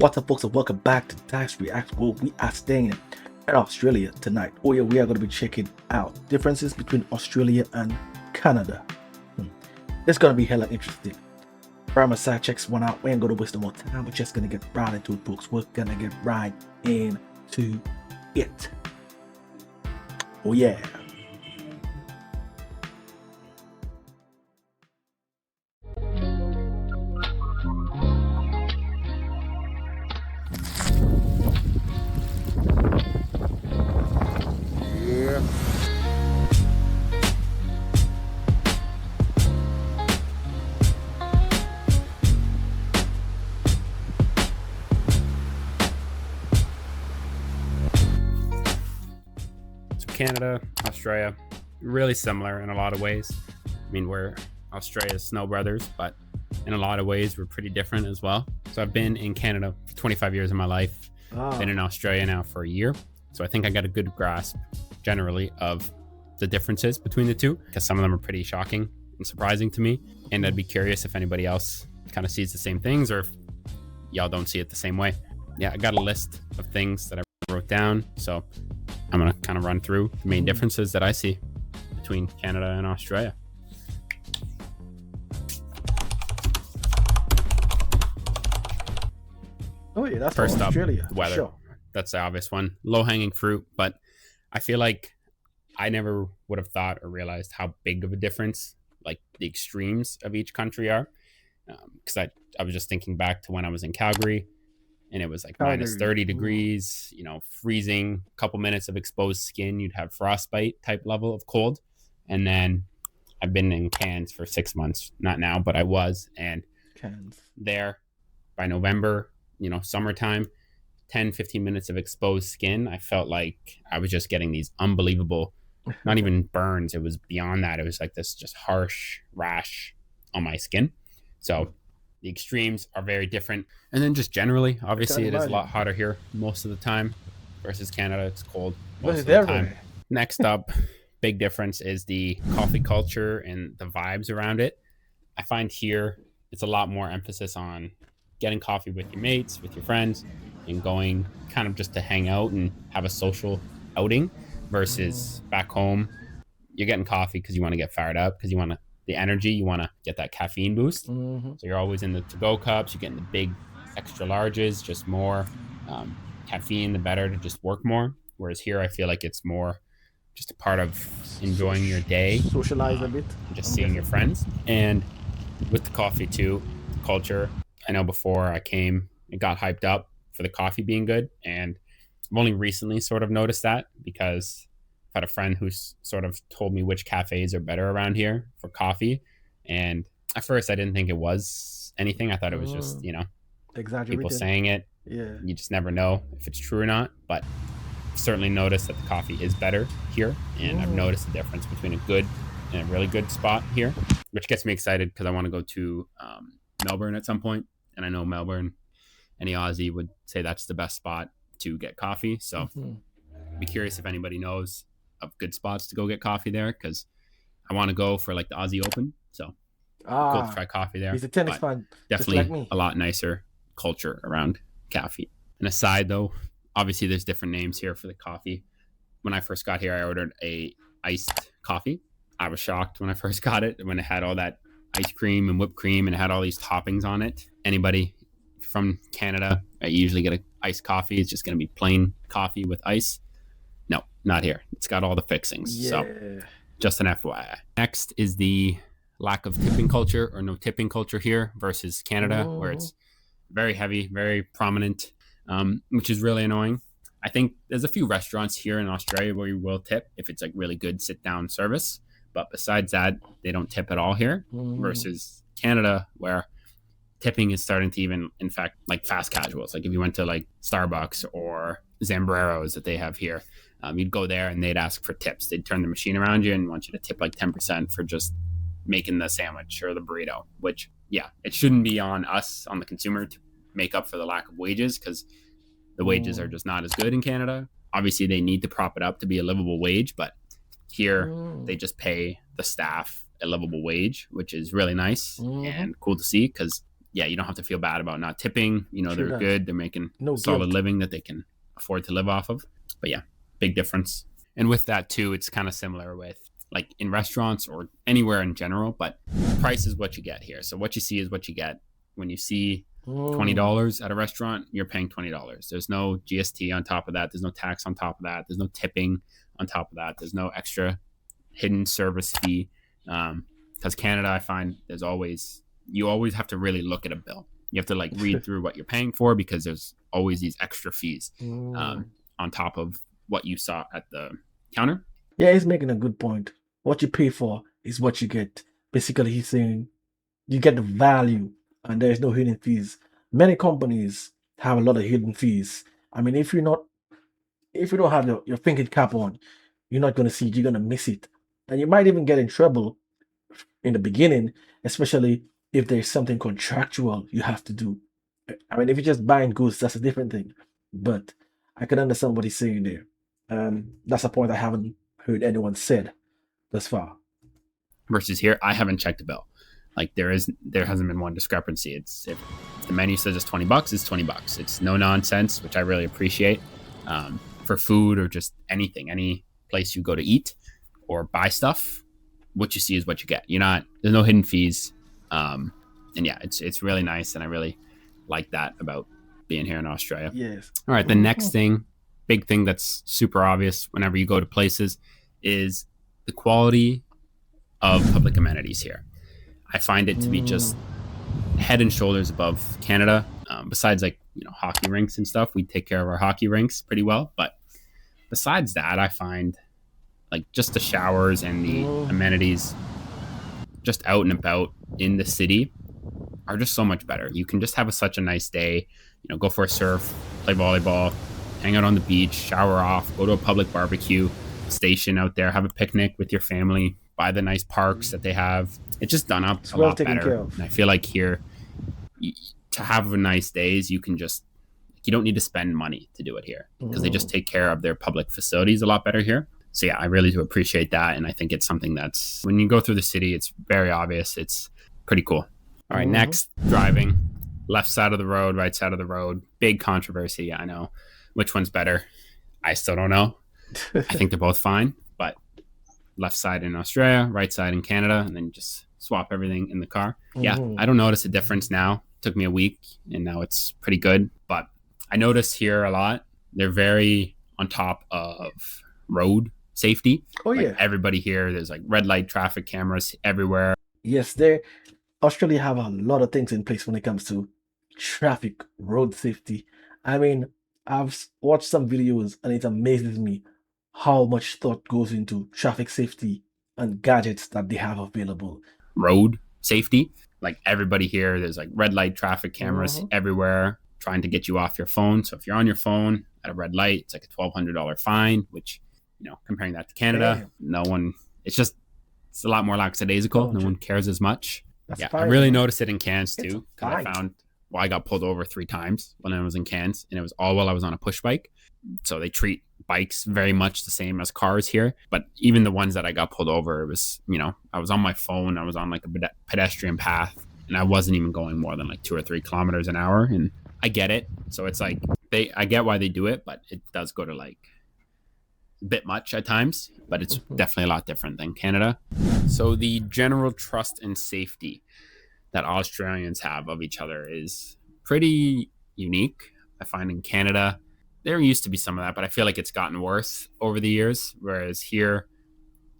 What's up, folks, and welcome back to Dyce Reacts, where we are staying in Australia tonight. Oh yeah, we are going to be checking out differences between Australia and Canada. It's going to be hella interesting. Brahma side checks one out. We ain't going to waste no more time. We're just going to get right into it, folks. We're going to get right into it. Oh yeah. Canada, Australia, really similar in a lot of ways. I mean, we're Australia's snow brothers, but in a lot of ways, we're pretty different as well. So I've been in Canada for 25 years of my life, been in Australia now for a year. So I think I got a good grasp generally of the differences between the two, because some of them are pretty shocking and surprising to me. And I'd be curious if anybody else kind of sees the same things or if y'all don't see it the same way. Yeah, I got a list of things that I wrote down. So I'm going to kind of run through the main differences that I see between Canada and Australia. Oh yeah, that's first Australia. Up, the weather. Sure. That's the obvious one. Low-hanging fruit, but I feel like I never would have thought or realized how big of a difference like the extremes of each country are. Because I was just thinking back to when I was in Calgary, and it was like minus 30 degrees, you know, freezing, a couple minutes of exposed skin, you'd have frostbite type level of cold. And then I've been in Cairns for 6 months, not now, but I was. And there by November, you know, summertime, 10, 15 minutes of exposed skin, I felt like I was just getting these unbelievable, not even burns. It was beyond that. It was like this just harsh rash on my skin. So the extremes are very different. And then just generally, obviously it is a lot hotter here most of the time versus Canada. It's cold most of the time. Next up, big difference is the coffee culture and the vibes around it. I find here it's a lot more emphasis on getting coffee with your mates, with your friends, and going kind of just to hang out and have a social outing versus back home, you're getting coffee because you want to get fired up, because you want the energy, you want to get that caffeine boost. So you're always in the to-go cups, you're getting the big extra larges, just more caffeine, the better to just work more. Whereas here, I feel like it's more just a part of enjoying your day, socialize a bit, just seeing your friends. And with the coffee too, culture, I know before I came, it got hyped up for the coffee being good, and I've only recently sort of noticed that because I've had a friend who's sort of told me which cafes are better around here for coffee. And at first I didn't think it was anything. I thought it was just, you know, people saying it. Yeah. You just never know if it's true or not. But I've certainly noticed that the coffee is better here. And I've noticed the difference between a good and a really good spot here, which gets me excited because I want to go to Melbourne at some point. And I know Melbourne, any Aussie would say that's the best spot to get coffee. So I'd be curious if anybody knows of good spots to go get coffee there, because I want to go for like the Aussie Open. So cool to try coffee there. He's a tennis fan. Definitely like a lot nicer culture around coffee. And aside though, obviously there's different names here for the coffee. When I first got here, I ordered a iced coffee. I was shocked when I first got it, when it had all that ice cream and whipped cream and it had all these toppings on it. Anybody from Canada, I usually get an iced coffee. It's just going to be plain coffee with ice. No, not here. It's got all the fixings. Yeah. So just an FYI. Next is the lack of tipping culture, or no tipping culture here versus Canada, where it's very heavy, very prominent, which is really annoying. I think there's a few restaurants here in Australia where you will tip if it's like really good sit down service. But besides that, they don't tip at all here versus Canada, where tipping is starting to even, in fact, like fast casuals. Like if you went to like Starbucks or Zambreros that they have here, you'd go there and they'd ask for tips. They'd turn the machine around you and want you to tip like 10% for just making the sandwich or the burrito, which, yeah, it shouldn't be on us, on the consumer, to make up for the lack of wages, because the wages are just not as good in Canada. Obviously, they need to prop it up to be a livable wage, but here they just pay the staff a livable wage, which is really nice and cool to see, because yeah, you don't have to feel bad about not tipping. You know, True they're that. good. They're making No a solid guilt. living that they can afford to live off of. But yeah, big difference. And with that too, it's kind of similar with like in restaurants or anywhere in general, but price is what you get here. So what you see is what you get. When you see Mm. $20 at a restaurant, you're paying $20. There's no GST on top of that. There's no tax on top of that. There's no tipping on top of that. There's no extra hidden service fee. Because Canada, I find you always have to really look at a bill. You have to like read through what you're paying for because there's always these extra fees Mm. on top of what you saw at the counter. Yeah, he's making a good point. What you pay for is what you get. Basically, he's saying you get the value and there's no hidden fees. Many companies have a lot of hidden fees. I mean, if you don't have your thinking cap on, you're not gonna see it, you're gonna miss it. And you might even get in trouble in the beginning, especially if there's something contractual you have to do. I mean, if you're just buying goods, that's a different thing. But I can understand what he's saying there. That's a point I haven't heard anyone said thus far. Versus here, I haven't checked a bill. Like there hasn't been one discrepancy. It's if the menu says it's $20, it's $20. It's no nonsense, which I really appreciate. For food or just anything, any place you go to eat or buy stuff, what you see is what you get. There's no hidden fees. And yeah, it's really nice, and I really like that about being here in Australia. Yes. All right, the next thing, big thing that's super obvious whenever you go to places is the quality of public amenities here. I find it to be just head and shoulders above Canada. Besides, like, hockey rinks and stuff, we take care of our hockey rinks pretty well. But besides that, I find like just the showers and the amenities just out and about in the city are just so much better. You can just have such a nice day, go for a surf, play volleyball, hang out on the beach, shower off, go to a public barbecue station out there, have a picnic with your family, buy the nice parks that they have. It's just done up It's a well lot taken better. care of. And I feel like here, to have a nice days, you don't need to spend money to do it here because they just take care of their public facilities a lot better here. So yeah, I really do appreciate that. And I think it's something that's, when you go through the city, it's very obvious. It's pretty cool. All right, next, driving. Left side of the road, right side of the road. Big controversy. Yeah, I know. Which one's better? I still don't know. I think they're both fine, but left side in Australia, right side in Canada, and then just swap everything in the car. Yeah, I don't notice a difference now. It took me a week, and now it's pretty good. But I notice here a lot, they're very on top of road safety. Oh Like yeah. everybody here, there's like red light traffic cameras everywhere. Yes, Australia have a lot of things in place when it comes to traffic, road safety. I mean, I've watched some videos and it amazes me how much thought goes into traffic safety and gadgets that they have available. Road safety. Like everybody here, there's like red light traffic cameras everywhere trying to get you off your phone. So if you're on your phone at a red light, it's like a $1,200 fine, which, comparing that to Canada, no one, it's a lot more lackadaisical. No one cares as much. That's Yeah, I fine. really noticed it in Cairns too, because I fine. found, I got pulled over 3 times when I was in Cairns, and it was all while I was on a push bike. So they treat bikes very much the same as cars here. But even the ones that I got pulled over, it was, I was on my phone, I was on like a pedestrian path, and I wasn't even going more than like 2 or 3 kilometers an hour. And I get it. So it's like, I get why they do it, but it does go to like a bit much at times, but it's definitely a lot different than Canada. So the general trust and safety that Australians have of each other is pretty unique. I find in Canada, there used to be some of that, but I feel like it's gotten worse over the years. Whereas here,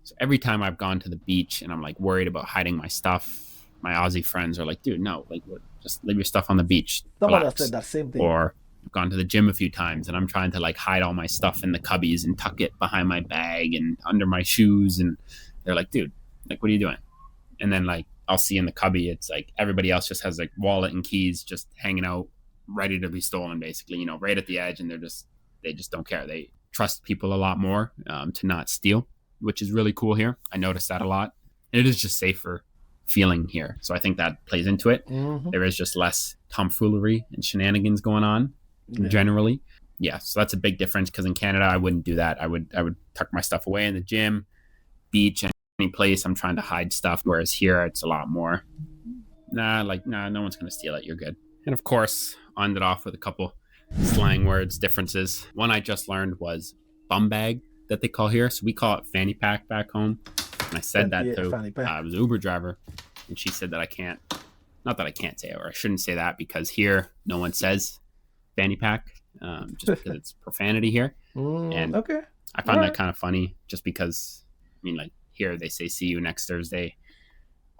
so every time I've gone to the beach and I'm like worried about hiding my stuff, my Aussie friends are like, dude, no, like just leave your stuff on the beach. Someone else Relax. said that same thing. Or I've gone to the gym a few times and I'm trying to like hide all my stuff in the cubbies and tuck it behind my bag and under my shoes. And they're like, dude, like, what are you doing? And then like, I'll see in the cubby, it's like everybody else just has like wallet and keys just hanging out, ready to be stolen, basically, right at the edge. And they just don't care. They trust people a lot more to not steal, which is really cool here. I noticed that a lot. And it is just safer feeling here. So I think that plays into it. There is just less tomfoolery and shenanigans going on generally. Yeah. So that's a big difference, because in Canada, I wouldn't do that. I would tuck my stuff away in the gym, beach, and any place I'm trying to hide stuff. Whereas here, it's a lot more nah, no one's gonna steal it. You're good. And of course, I ended off with a couple slang words, differences. One I just learned was bum bag that they call here. So we call it fanny pack back home. And I said that Yeah, to fanny pack. I was an Uber driver, and she said that I can't. Not that I can't say it, or I shouldn't say that because here no one says fanny pack, just because it's profanity here. And Okay. I found that kind of funny, just because I mean, like here they say "see you next Thursday"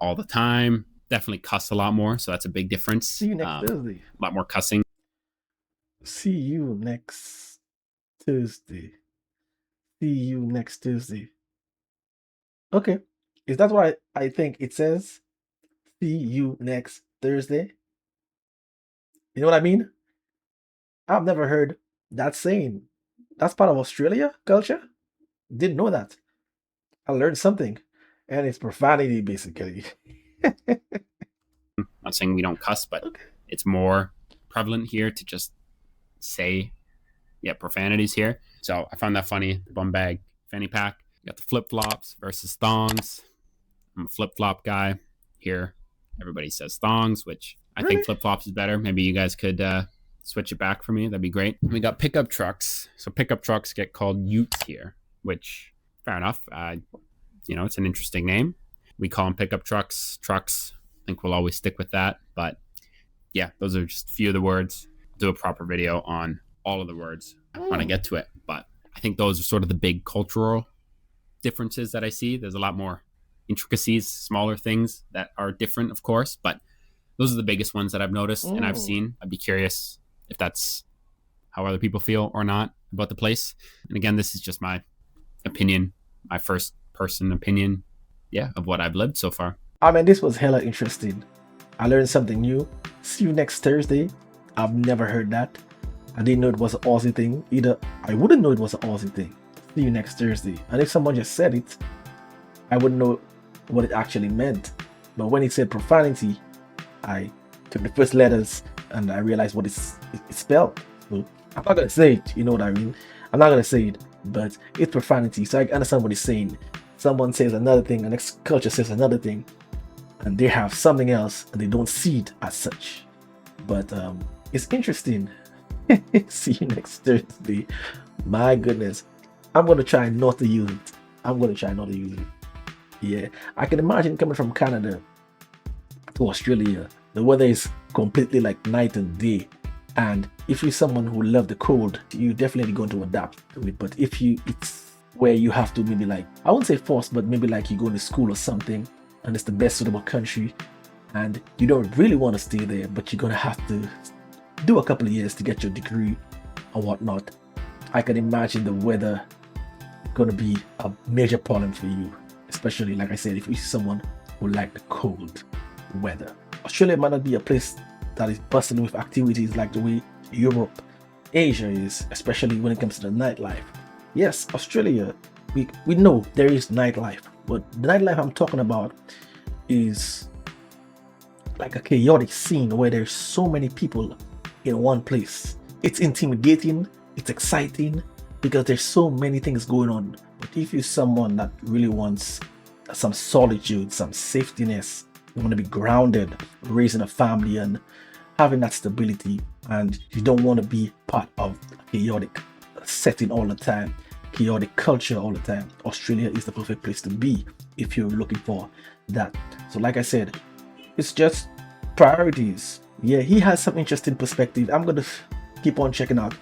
all the time. Definitely cuss a lot more, so that's a big difference. See you next Thursday. A lot more cussing. See you next Thursday. See you next Tuesday. Okay. Is that what I think it says? See you next Thursday. You know what I mean? I've never heard that saying. That's part of Australia culture? Didn't know that. I learned something. And it's profanity, basically. I'm not saying we don't cuss, but Okay. it's more prevalent here to just say, yeah, profanities here. So I found that funny. The bum bag, fanny pack. You got the flip flops versus thongs. I'm a flip flop guy. Here, everybody says thongs, which I think flip flops is better. Maybe you guys could switch it back for me. That'd be great. We got pickup trucks. So pickup trucks get called utes here, which fair enough. It's an interesting name. We call them pickup trucks. Trucks. I think we'll always stick with that. But yeah, those are just a few of the words. Do a proper video on all of the words when I get to it. But I think those are sort of the big cultural differences that I see. There's a lot more intricacies, smaller things that are different, of course, but those are the biggest ones that I've noticed and I've seen. I'd be curious if that's how other people feel or not about the place. And again, this is just my opinion, my first person opinion, of what I've lived so far. I mean, this was hella interesting. I learned something new. See you next Thursday. I've never heard that. I didn't know it was an Aussie thing. Either I wouldn't know it was an Aussie thing. See you next Thursday. And if someone just said it, I wouldn't know what it actually meant. But when it said profanity, I took the first letters and I realized what it spelled. So I'm not gonna say it, you know what I mean? I'm not gonna say it, but it's profanity, so I understand what he's saying. Someone says another thing, the next culture says another thing, and they have something else and they don't see it as such. But it's interesting. See you next Thursday. My goodness. I'm gonna try not to use it. Yeah, I can imagine coming from Canada to Australia. The weather is completely like night and day. And if you're someone who loves the cold, you're definitely going to adapt to it. But if it's where you have to maybe like, I wouldn't say forced, but maybe like you go to school or something and it's the best suitable country and you don't really want to stay there, but you're going to have to do a couple of years to get your degree or whatnot. I can imagine the weather going to be a major problem for you, especially like I said, if you're someone who like the cold weather. Australia might not be a place that is bustling with activities like the way Europe, Asia is, especially when it comes to the nightlife. Yes, Australia, we know there is nightlife, but the nightlife I'm talking about is like a chaotic scene where there's so many people in one place. It's intimidating, it's exciting, because there's so many things going on. But if you're someone that really wants some solitude, some safetyness, you want to be grounded, raising a family and having that stability, and you don't want to be part of a chaotic setting all the time, chaotic culture all the time, Australia is the perfect place to be if you're looking for that. So like I said, it's just priorities. Yeah, he has some interesting perspective. I'm going to keep on checking out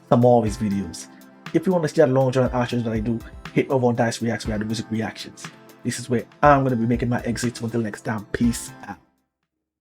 some more of his videos. If you want to see that long john actions that I do, hit over on Dyce Reacts where I do music reactions. This is where I'm going to be making my exit. Until next time, peace out.